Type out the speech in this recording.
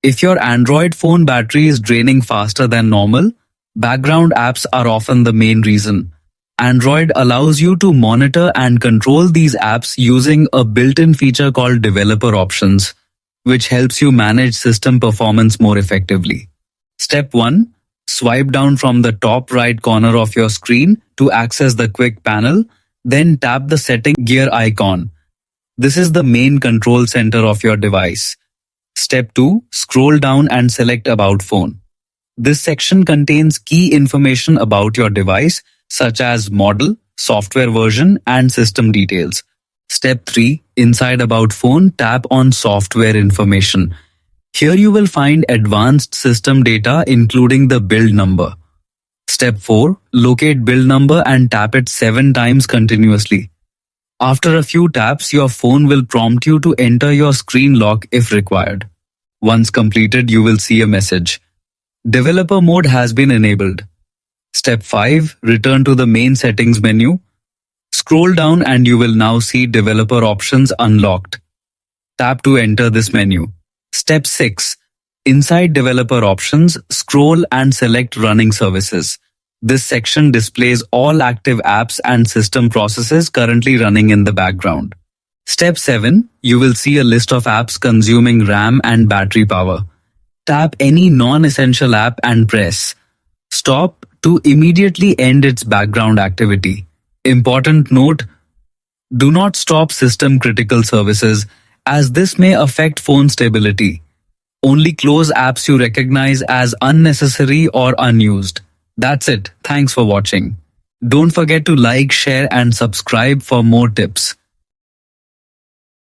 If your Android phone battery is draining faster than normal, background apps are often the main reason. Android allows you to monitor and control these apps using a built-in feature called Developer Options, which helps you manage system performance more effectively. Step 1. Swipe down from the top right corner of your screen to access the quick panel, then tap the setting gear icon. This is the main control center of your device. Step 2. Scroll down and select About Phone. This section contains key information about your device, such as model, software version, and system details. Step 3. Inside About Phone, tap on Software Information. Here you will find advanced system data including the build number. Step 4. Locate build number and tap it 7 times continuously. After a few taps, your phone will prompt you to enter your screen lock if required. Once completed, you will see a message. Developer mode has been enabled. Step 5. Return to the main settings menu. Scroll down and you will now see Developer Options unlocked. Tap to enter this menu. Step 6. Inside Developer Options, scroll and select Running Services. This section displays all active apps and system processes currently running in the background. Step 7. You will see a list of apps consuming RAM and battery power. Tap any non-essential app and press Stop to immediately end its background activity. Important note: do not stop system critical services as this may affect phone stability. Only close apps you recognize as unnecessary or unused. That's it. Thanks for watching. Don't forget to like, share and subscribe for more tips.